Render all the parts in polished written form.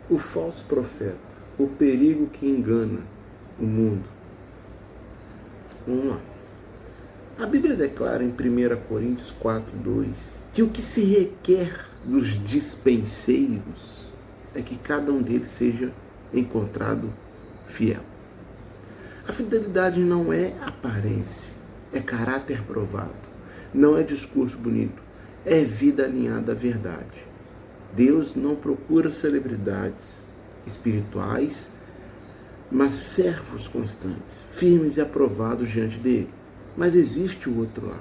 O falso profeta, o perigo que engana o mundo. Vamos lá. A Bíblia declara em 1 Coríntios 4:2 que o que se requer dos dispenseiros é que cada um deles seja encontrado fiel. A fidelidade não é aparência, é caráter provado, não é discurso bonito, é vida alinhada à verdade. Deus não procura celebridades espirituais, mas servos constantes, firmes e aprovados diante dele. Mas existe o outro lado.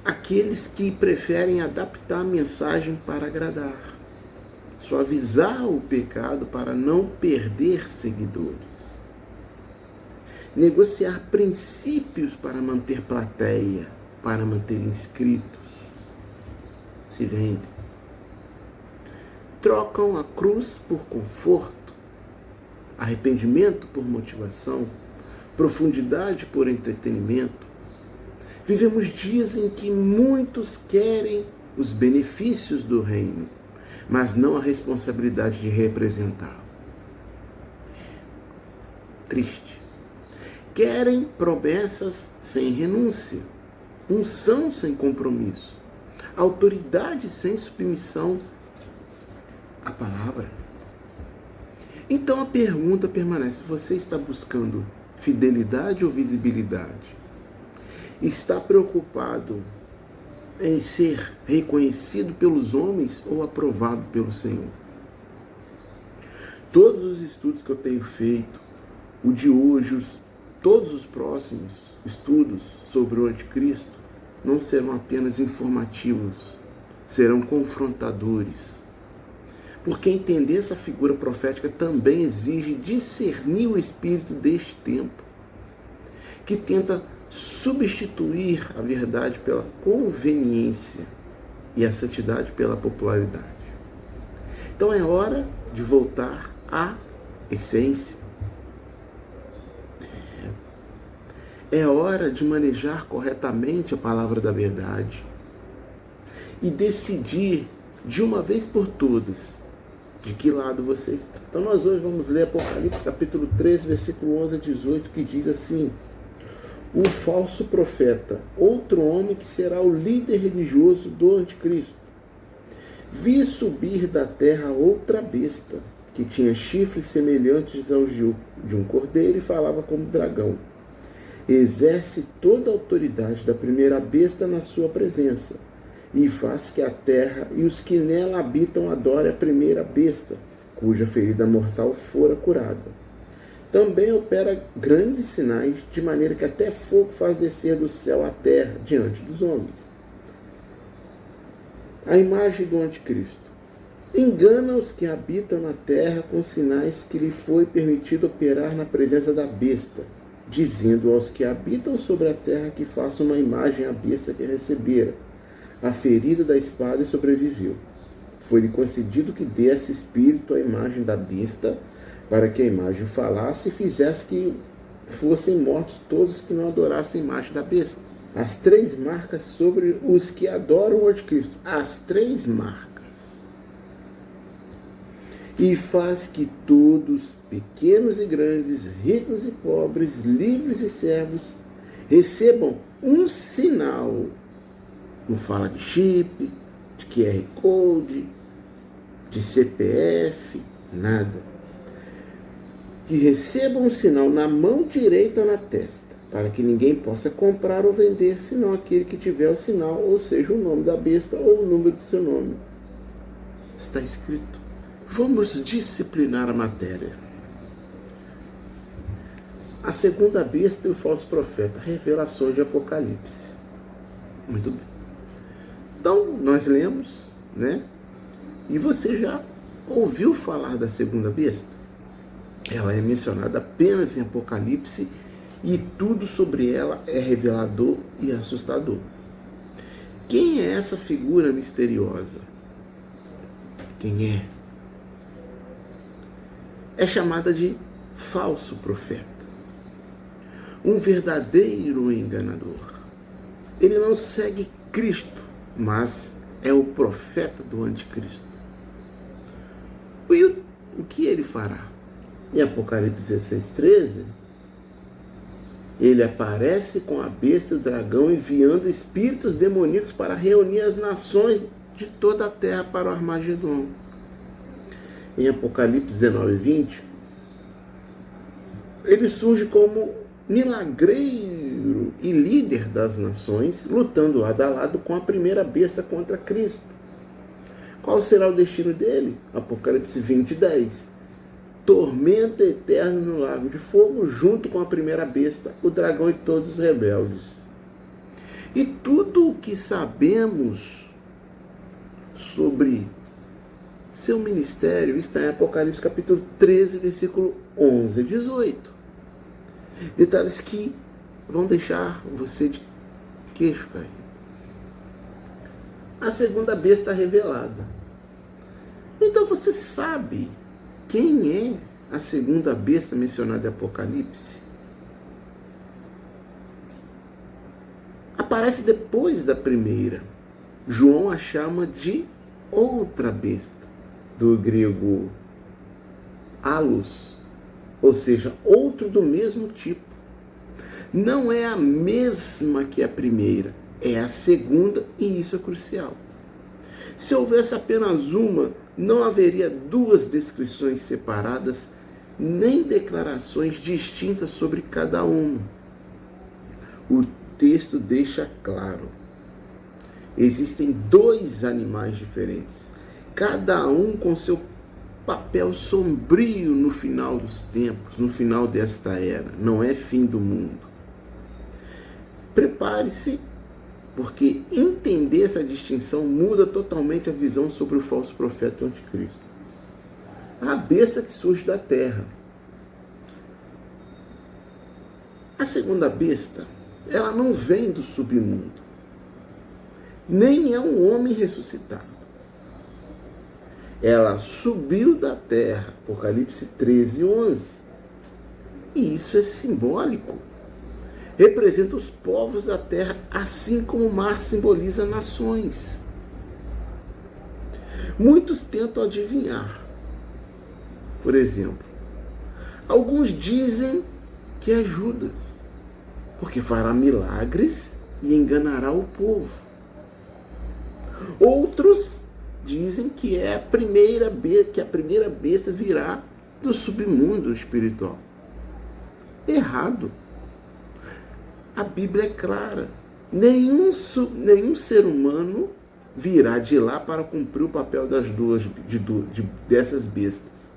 Aqueles que preferem adaptar a mensagem para agradar, suavizar o pecado para não perder seguidores, negociar princípios para manter plateia, para manter inscritos, se vendem. Trocam a cruz por conforto, arrependimento por motivação, profundidade por entretenimento. Vivemos dias em que muitos querem os benefícios do reino, mas não a responsabilidade de representá-lo. Triste. Querem promessas sem renúncia, unção sem compromisso, autoridade sem submissão à palavra. Então a pergunta permanece: você está buscando fidelidade ou visibilidade? Está preocupado em ser reconhecido pelos homens ou aprovado pelo Senhor? Todos os estudos que eu tenho feito, o de hoje, todos os próximos estudos sobre o anticristo, não serão apenas informativos, serão confrontadores. Porque entender essa figura profética também exige discernir o espírito deste tempo, que tenta substituir a verdade pela conveniência e a santidade pela popularidade. Então é hora de voltar à essência. É hora de manejar corretamente a palavra da verdade e decidir de uma vez por todas de que lado você está. Então nós hoje vamos ler Apocalipse capítulo 13, versículo 11 a 18, que diz assim: o falso profeta, outro homem que será o líder religioso do anticristo. Vi subir da terra outra besta, que tinha chifres semelhantes aos de um cordeiro e falava como dragão. Exerce toda a autoridade da primeira besta na sua presença, e faz que a terra e os que nela habitam adorem a primeira besta, cuja ferida mortal fora curada. Também opera grandes sinais, de maneira que até fogo faz descer do céu à terra diante dos homens. A imagem do anticristo. Engana os que habitam na terra com sinais que lhe foi permitido operar na presença da besta, dizendo aos que habitam sobre a terra que façam uma imagem à besta que recebera a ferida da espada e sobreviveu. Foi-lhe concedido que desse espírito à imagem da besta, para que a imagem falasse e fizesse que fossem mortos todos que não adorassem a imagem da besta. As 3 marcas sobre os que adoram o anticristo. As 3 marcas. E faz que todos, pequenos e grandes, ricos e pobres, livres e servos, recebam um sinal. Não fala de chip, de QR Code, de CPF, nada. Que recebam um sinal na mão direita ou na testa, para que ninguém possa comprar ou vender, senão aquele que tiver o sinal, ou seja, o nome da besta ou o número de seu nome. Está escrito. Vamos disciplinar a matéria. A segunda besta e o falso profeta, revelações de Apocalipse. Muito bem. Então, nós lemos, né? E você já ouviu falar da segunda besta? Ela é mencionada apenas em Apocalipse e tudo sobre ela é revelador e assustador. Quem é essa figura misteriosa? Quem é? É chamada de falso profeta. Um verdadeiro enganador. Ele não segue Cristo, mas é o profeta do anticristo. E o que ele fará? Em Apocalipse 16:13, ele aparece com a besta e o dragão, enviando espíritos demoníacos para reunir as nações de toda a terra para o Armagedon. Em Apocalipse 19:20, ele surge como milagreiro e líder das nações, lutando lado a lado com a primeira besta contra Cristo. Qual será o destino dele? Apocalipse 20:10. Tormento eterno no lago de fogo, junto com a primeira besta, o dragão e todos os rebeldes. E tudo o que sabemos sobre seu ministério está em Apocalipse capítulo 13, versículo 11 e 18. Detalhes que vão deixar você de queixo caído. A segunda besta revelada. Então você sabe quem é a segunda besta mencionada em Apocalipse? Aparece depois da primeira. João a chama de outra besta, do grego alus, ou seja, outro do mesmo tipo. Não é a mesma que a primeira, é a segunda, e isso é crucial. Se houvesse apenas uma, não haveria duas descrições separadas, nem declarações distintas sobre cada uma. O texto deixa claro: existem dois animais diferentes, cada um com seu papel sombrio no final dos tempos, no final desta era. Não é fim do mundo. Prepare-se, porque entender essa distinção muda totalmente a visão sobre o falso profeta e o anticristo. A besta que surge da terra. A segunda besta, ela não vem do submundo, nem é um homem ressuscitado. Ela subiu da terra, Apocalipse 13:11. E isso é simbólico. Representa os povos da terra, assim como o mar simboliza nações. Muitos tentam adivinhar. Por exemplo, alguns dizem que é Judas, porque fará milagres e enganará o povo. Outros dizem que é a primeira besta virá do submundo espiritual. Errado. A Bíblia é clara. Nenhum ser humano virá de lá para cumprir o papel dessas bestas.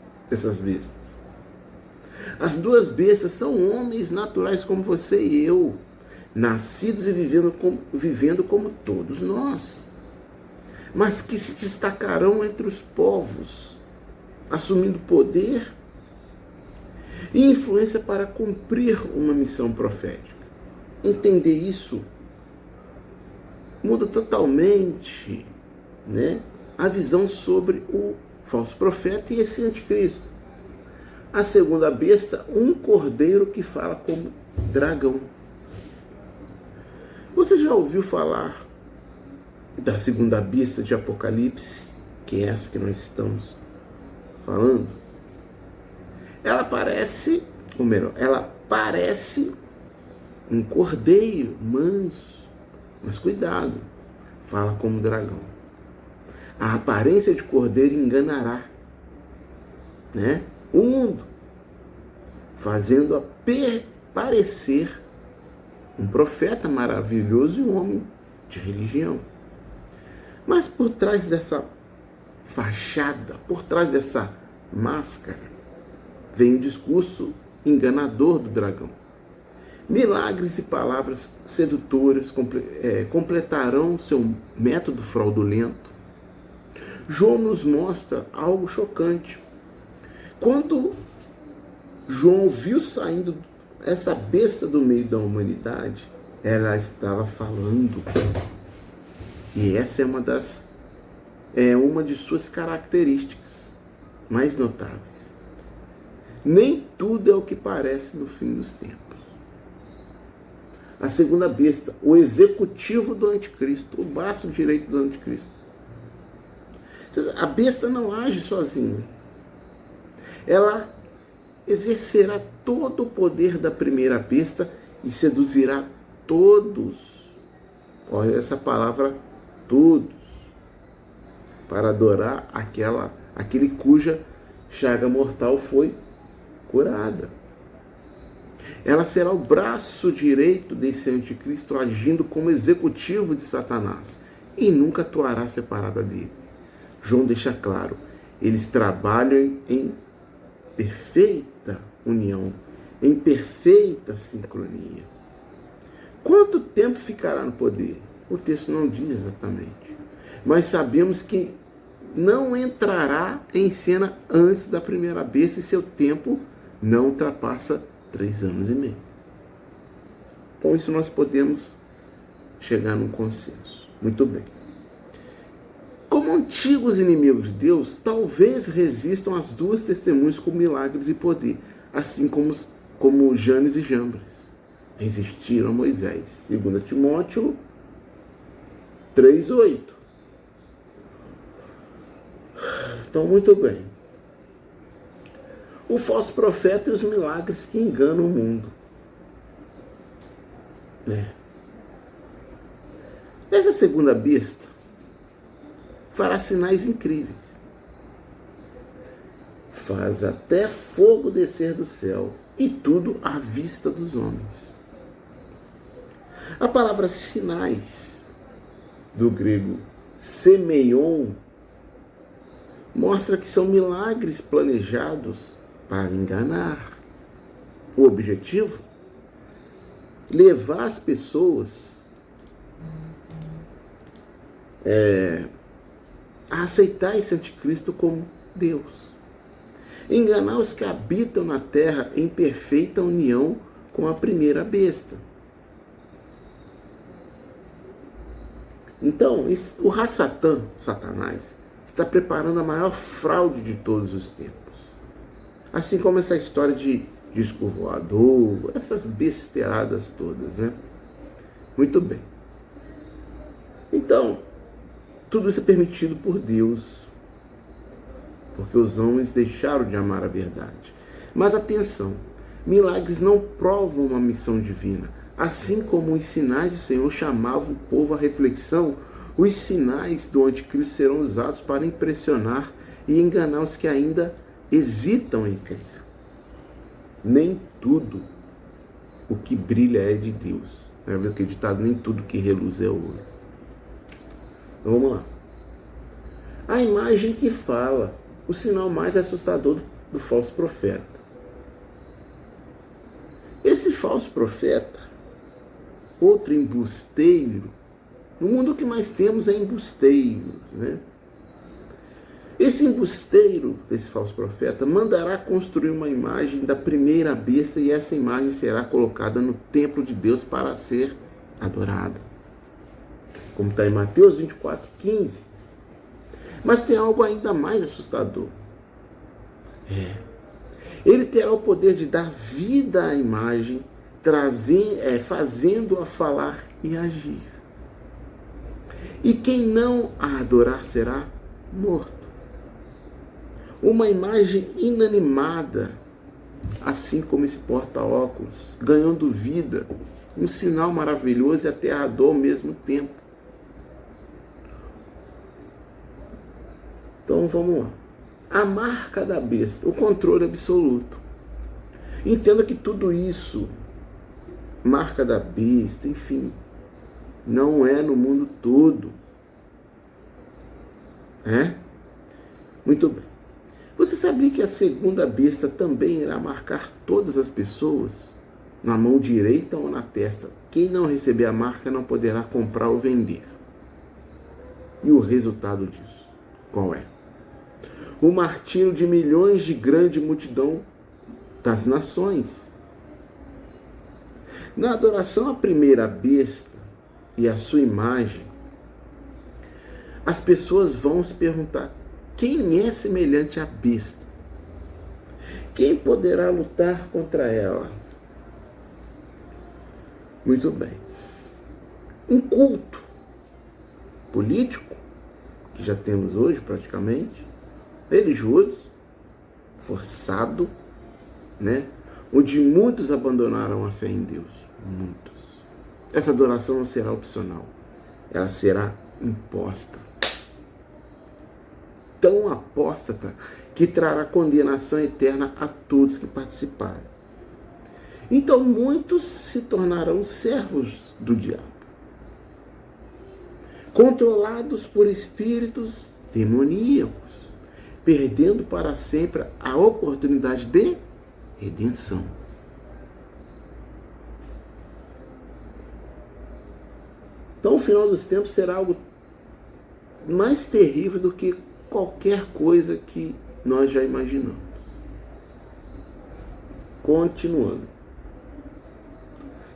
As duas bestas são homens naturais como você e eu, nascidos e vivendo como todos nós, mas que se destacarão entre os povos, assumindo poder e influência para cumprir uma missão profética. Entender isso muda totalmente, né, a visão sobre o falso profeta e esse anticristo. A segunda besta, um cordeiro que fala como dragão. Você já ouviu falar da segunda besta de Apocalipse, que é essa que nós estamos falando? Ela parece um cordeiro manso, mas cuidado, fala como dragão. A aparência de cordeiro enganará, né, o mundo, fazendo-a parecer um profeta maravilhoso e um homem de religião. Mas por trás dessa fachada, por trás dessa máscara, vem o discurso enganador do dragão. Milagres e palavras sedutoras completarão seu método fraudulento. João nos mostra algo chocante. Quando João viu saindo essa besta do meio da humanidade, ela estava falando. E essa é uma de suas características mais notáveis. Nem tudo é o que parece no fim dos tempos. A segunda besta, o executivo do anticristo, o braço direito do anticristo. A besta não age sozinha. Ela exercerá todo o poder da primeira besta e seduzirá todos. Olha essa palavra, todos, para adorar aquele cuja chaga mortal foi curada. Ela será o braço direito desse anticristo, agindo como executivo de Satanás, e nunca atuará separada dele. João deixa claro, eles trabalham em perfeita união, em perfeita sincronia. Quanto tempo ficará no poder? O texto não diz exatamente, mas sabemos que não entrará em cena antes da primeira besta e seu tempo não ultrapassa 3 anos e meio. Com isso nós podemos chegar num consenso. Muito bem. Como antigos inimigos de Deus, talvez resistam às duas testemunhas com milagres e poder, assim como Janes e Jambres resistiram a Moisés. 2 Timóteo 3:8. Então, muito bem. O falso profeta e os milagres que enganam o mundo. Essa segunda besta fará sinais incríveis. Faz até fogo descer do céu, e tudo à vista dos homens. A palavra sinais, do grego semeion, mostra que são milagres planejados para enganar. O objetivo? Levar as pessoas a aceitar esse anticristo como Deus. Enganar os que habitam na terra em perfeita união com a primeira besta. Então, o Rassatã, Satanás, está preparando a maior fraude de todos os tempos. Assim como essa história de disco voador, essas besteiradas todas, né? Muito bem. Então, tudo isso é permitido por Deus, porque os homens deixaram de amar a verdade. Mas atenção, milagres não provam uma missão divina. Assim como os sinais do Senhor chamavam o povo à reflexão, os sinais do anticristo serão usados para impressionar e enganar os que ainda hesitam em crer. Nem tudo o que brilha é de Deus. Lembra que ditado, nem tudo que reluz é ouro. Então vamos lá. A imagem que fala, o sinal mais assustador do falso profeta. Esse falso profeta, outro embusteiro, no mundo o que mais temos é embusteiros, né? Esse embusteiro desse falso profeta mandará construir uma imagem da primeira besta e essa imagem será colocada no templo de Deus para ser adorada. Como está em Mateus 24:15. Mas tem algo ainda mais assustador. Ele terá o poder de dar vida à imagem, fazendo-a falar e agir. E quem não a adorar será morto. Uma imagem inanimada, assim como esse porta-óculos, ganhando vida, um sinal maravilhoso e aterrador ao mesmo tempo. Então vamos lá. A marca da besta, o controle absoluto. Entenda que tudo isso, marca da besta, enfim, não é no mundo todo. Muito bem. Você sabia que a segunda besta também irá marcar todas as pessoas? Na mão direita ou na testa? Quem não receber a marca não poderá comprar ou vender. E o resultado disso, qual é? O martírio de milhões de grande multidão das nações. Na adoração à primeira besta e à sua imagem, as pessoas vão se perguntar: quem é semelhante à besta? Quem poderá lutar contra ela? Muito bem. Um culto político, que já temos hoje praticamente, religioso, forçado, né? Onde muitos abandonarão a fé em Deus. Muitos. Essa adoração não será opcional. Ela será imposta. Tão apóstata que trará condenação eterna a todos que participarem. Então muitos se tornarão servos do diabo, controlados por espíritos demoníacos, perdendo para sempre a oportunidade de redenção. Então o final dos tempos será algo mais terrível do que qualquer coisa que nós já imaginamos. Continuando.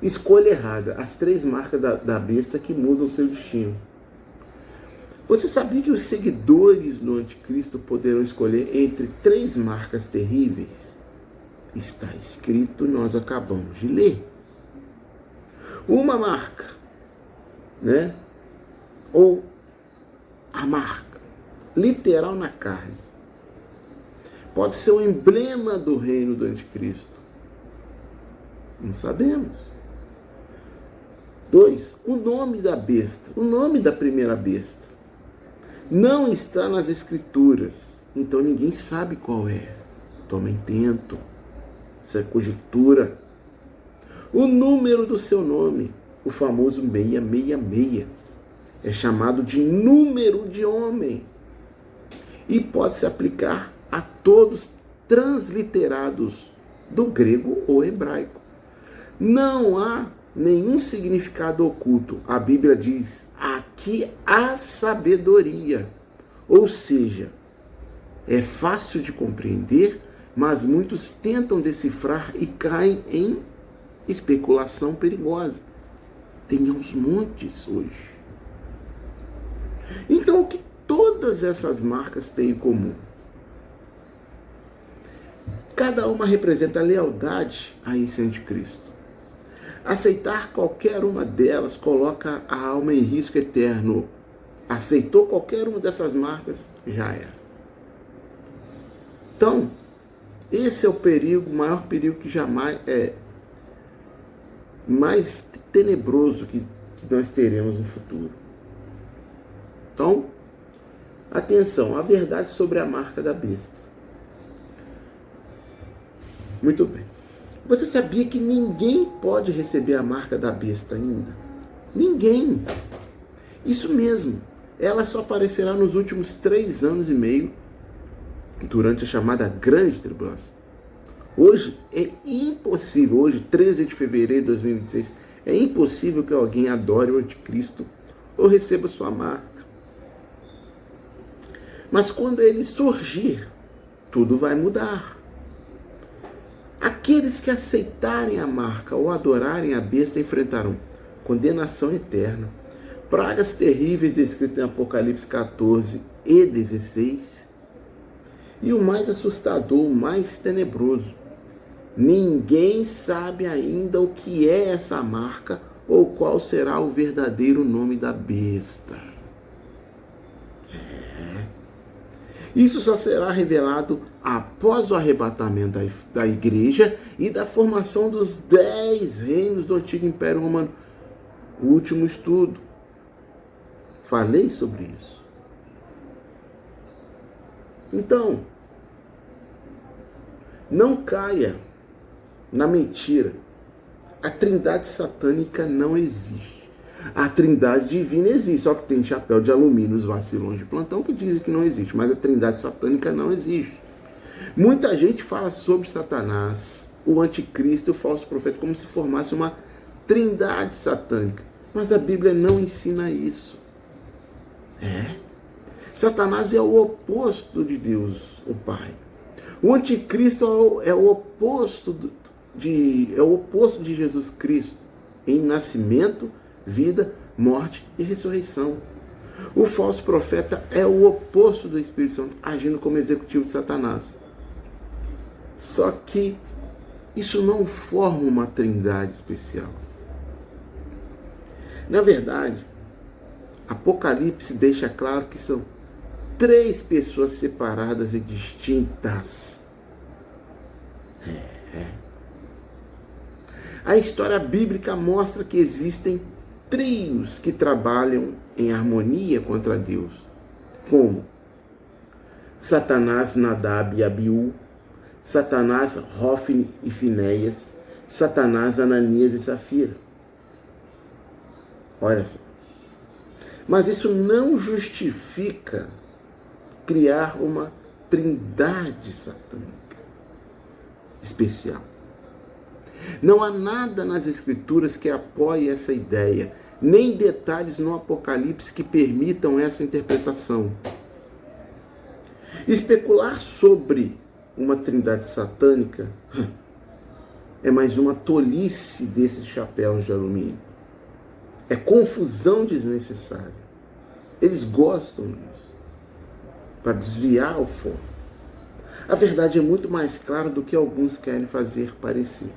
Escolha errada. As 3 marcas da besta que mudam seu destino. Você sabia que os seguidores do anticristo poderão escolher entre 3 marcas terríveis? Está escrito, nós acabamos de ler. Uma marca, né? Ou a marca, literal na carne. Pode ser o emblema do reino do anticristo. Não sabemos. 2, o nome da besta, o nome da primeira besta. Não está nas escrituras, então ninguém sabe qual é. Tomem tento. Isso é conjectura. O número do seu nome, o famoso 666, é chamado de número de homem e pode se aplicar a todos transliterados do grego ou hebraico. Não há nenhum significado oculto. A Bíblia diz: aqui há sabedoria. Ou seja, é fácil de compreender, mas muitos tentam decifrar e caem em especulação perigosa. Tem aos montes hoje. Então, o que todas essas marcas têm em comum? Cada uma representa a lealdade a esse anticristo. Aceitar qualquer uma delas coloca a alma em risco eterno. Aceitou qualquer uma dessas marcas, já era. Então, esse é o perigo, o maior perigo que jamais mais tenebroso que nós teremos no futuro. Então, atenção, a verdade sobre a marca da besta. Muito bem. Você sabia que ninguém pode receber a marca da besta ainda? Ninguém. Isso mesmo. Ela só aparecerá nos últimos 3 anos e meio, durante a chamada Grande Tribulação. Hoje é impossível, hoje, 13 de fevereiro de 2026, é impossível que alguém adore o anticristo ou receba sua marca. Mas quando ele surgir, tudo vai mudar. Aqueles que aceitarem a marca ou adorarem a besta enfrentarão condenação eterna, pragas terríveis descritas em Apocalipse 14 e 16, e o mais assustador, o mais tenebroso: ninguém sabe ainda o que é essa marca ou qual será o verdadeiro nome da besta. Isso só será revelado após o arrebatamento da igreja e da formação dos 10 reinos do antigo Império Romano. O último estudo. Falei sobre isso. Então, não caia na mentira. A trindade satânica não existe. A trindade divina existe, só que tem chapéu de alumínio, os vacilões de plantão que dizem que não existe, mas a trindade satânica não existe. Muita gente fala sobre Satanás, o anticristo e o falso profeta como se formasse uma trindade satânica, mas a Bíblia não ensina isso. Satanás é o oposto de Deus, o Pai. O anticristo é o oposto de Jesus Cristo em nascimento, vida, morte e ressurreição. O falso profeta é o oposto do Espírito Santo, agindo como executivo de Satanás. Só que isso não forma uma trindade especial. Na verdade, Apocalipse deixa claro que são 3 pessoas separadas e distintas. A história bíblica mostra que existem trios que trabalham em harmonia contra Deus, como Satanás, Nadab e Abiú, Satanás, Hofni e Finéias, Satanás, Ananias e Safira. Olha só. Mas isso não justifica criar uma trindade satânica especial. Não há nada nas Escrituras que apoie essa ideia, nem detalhes no Apocalipse que permitam essa interpretação. Especular sobre uma trindade satânica é mais uma tolice desses chapéus de alumínio. É confusão desnecessária. Eles gostam disso, para desviar o foco. A verdade é muito mais clara do que alguns querem fazer parecer.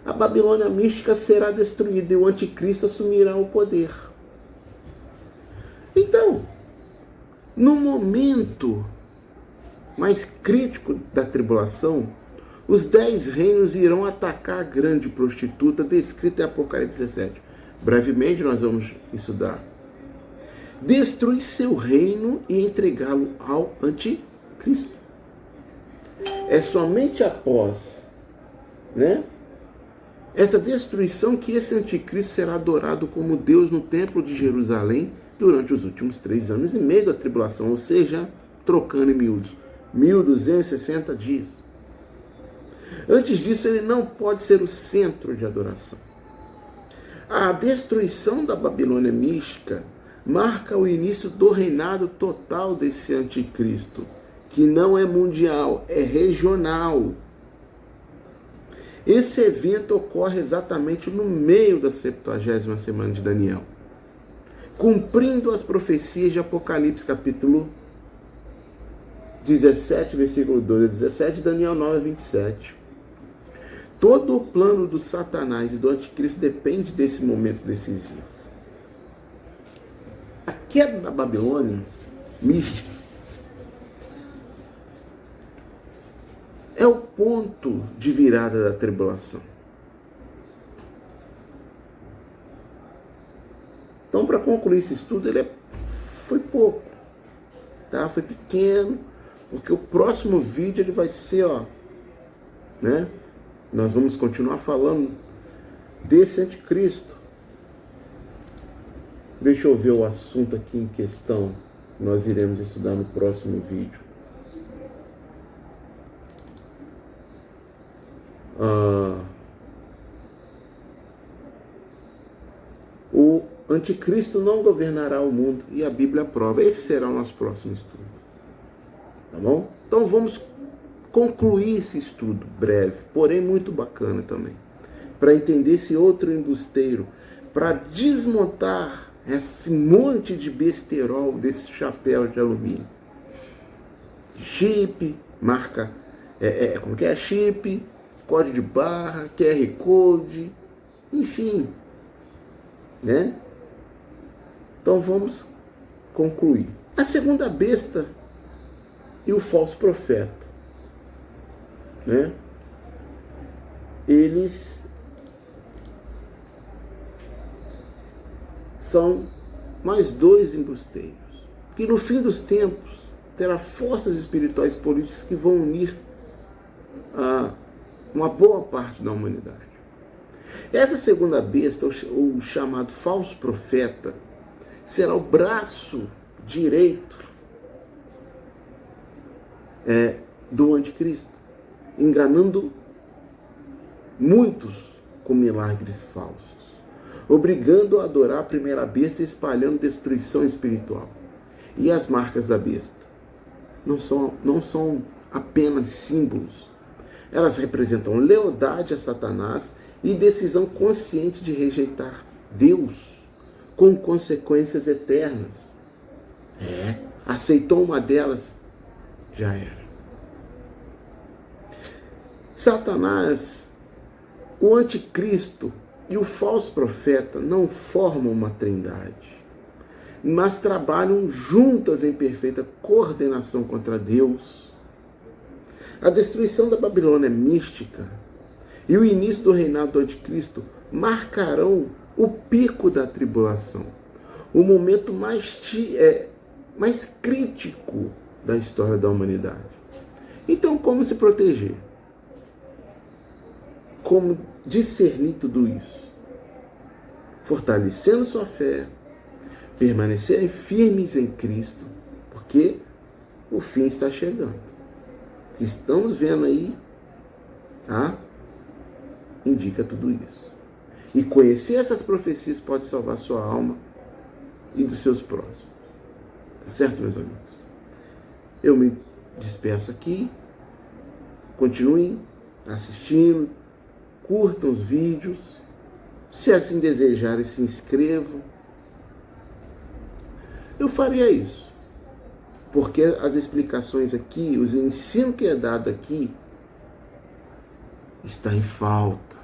A Babilônia mística será destruída e o anticristo assumirá o poder. Então, no momento mais crítico da tribulação, os 10 reinos irão atacar a grande prostituta descrita em Apocalipse 17. Brevemente nós vamos estudar. Destruir seu reino e entregá-lo ao anticristo. É somente após, essa destruição que esse anticristo será adorado como Deus no templo de Jerusalém durante os últimos 3 anos e meio da tribulação, ou seja, trocando em miúdos, 1260 dias. Antes disso, ele não pode ser o centro de adoração. A destruição da Babilônia mística marca o início do reinado total desse anticristo, que não é mundial, é regional. Esse evento ocorre exatamente no meio da 70ª semana de Daniel, cumprindo as profecias de Apocalipse, capítulo 17, versículo 12 a 17, Daniel 9, 27. Todo o plano do Satanás e do anticristo depende desse momento decisivo. A queda da Babilônia mística é o ponto de virada da tribulação. Então, para concluir esse estudo, foi pouco, tá? Foi pequeno, porque o próximo vídeo ele vai ser, nós vamos continuar falando desse anticristo. Deixa eu ver o assunto aqui em questão, nós iremos estudar no próximo vídeo. O anticristo não governará o mundo e a Bíblia prova. Esse será o nosso próximo estudo. Tá bom? Então vamos concluir esse estudo breve, porém muito bacana também, para entender esse outro embusteiro, para desmontar esse monte de besterol desse chapéu de alumínio. Chip, marca, como que é? Chip, código de barra, QR Code, enfim, Então vamos concluir. A segunda besta e o falso profeta, Eles são mais 2 embusteiros, que no fim dos tempos terá forças espirituais e políticas que vão unir uma boa parte da humanidade. Essa segunda besta, o chamado falso profeta, será o braço direito do anticristo, enganando muitos com milagres falsos, obrigando a adorar a primeira besta e espalhando destruição espiritual. E as marcas da besta não são apenas símbolos. Elas representam lealdade a Satanás e decisão consciente de rejeitar Deus, com consequências eternas. Aceitou uma delas, já era. Satanás, o anticristo e o falso profeta não formam uma trindade, mas trabalham juntas em perfeita coordenação contra Deus. A destruição da Babilônia mística e o início do reinado do anticristo marcarão o pico da tribulação, o momento mais crítico da história da humanidade. Então, como se proteger? Como discernir tudo isso? Fortalecendo sua fé, permanecerem firmes em Cristo, porque o fim está chegando. O que estamos vendo aí, tá? Indica tudo isso. E conhecer essas profecias pode salvar sua alma e dos seus próximos. Tá certo, meus amigos? Eu me despeço aqui. Continuem assistindo, curtam os vídeos. Se assim desejarem, se inscrevam. Eu faria isso, porque as explicações aqui, os ensinos que é dado aqui, está em falta.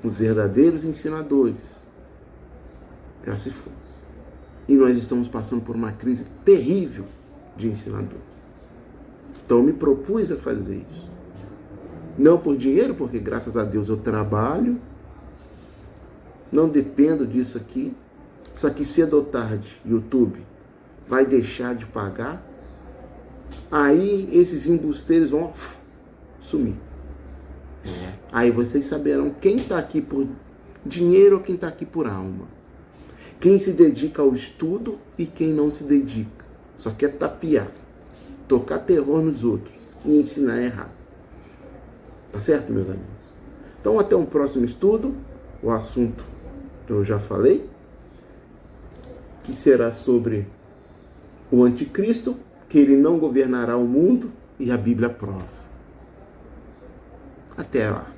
Os verdadeiros ensinadores já se foram. E nós estamos passando por uma crise terrível de ensinadores. Então eu me propus a fazer isso. Não por dinheiro, porque graças a Deus eu trabalho, não dependo disso aqui. Só que cedo ou tarde, YouTube vai deixar de pagar, aí esses embusteiros vão sumir. Aí vocês saberão quem está aqui por dinheiro ou quem está aqui por alma. Quem se dedica ao estudo e quem não se dedica. Só quer tapear, tocar terror nos outros e ensinar errado. Tá certo, meus amigos? Então até um próximo estudo. O assunto eu já falei, que será sobre o anticristo, que ele não governará o mundo, e a Bíblia prova. Até lá.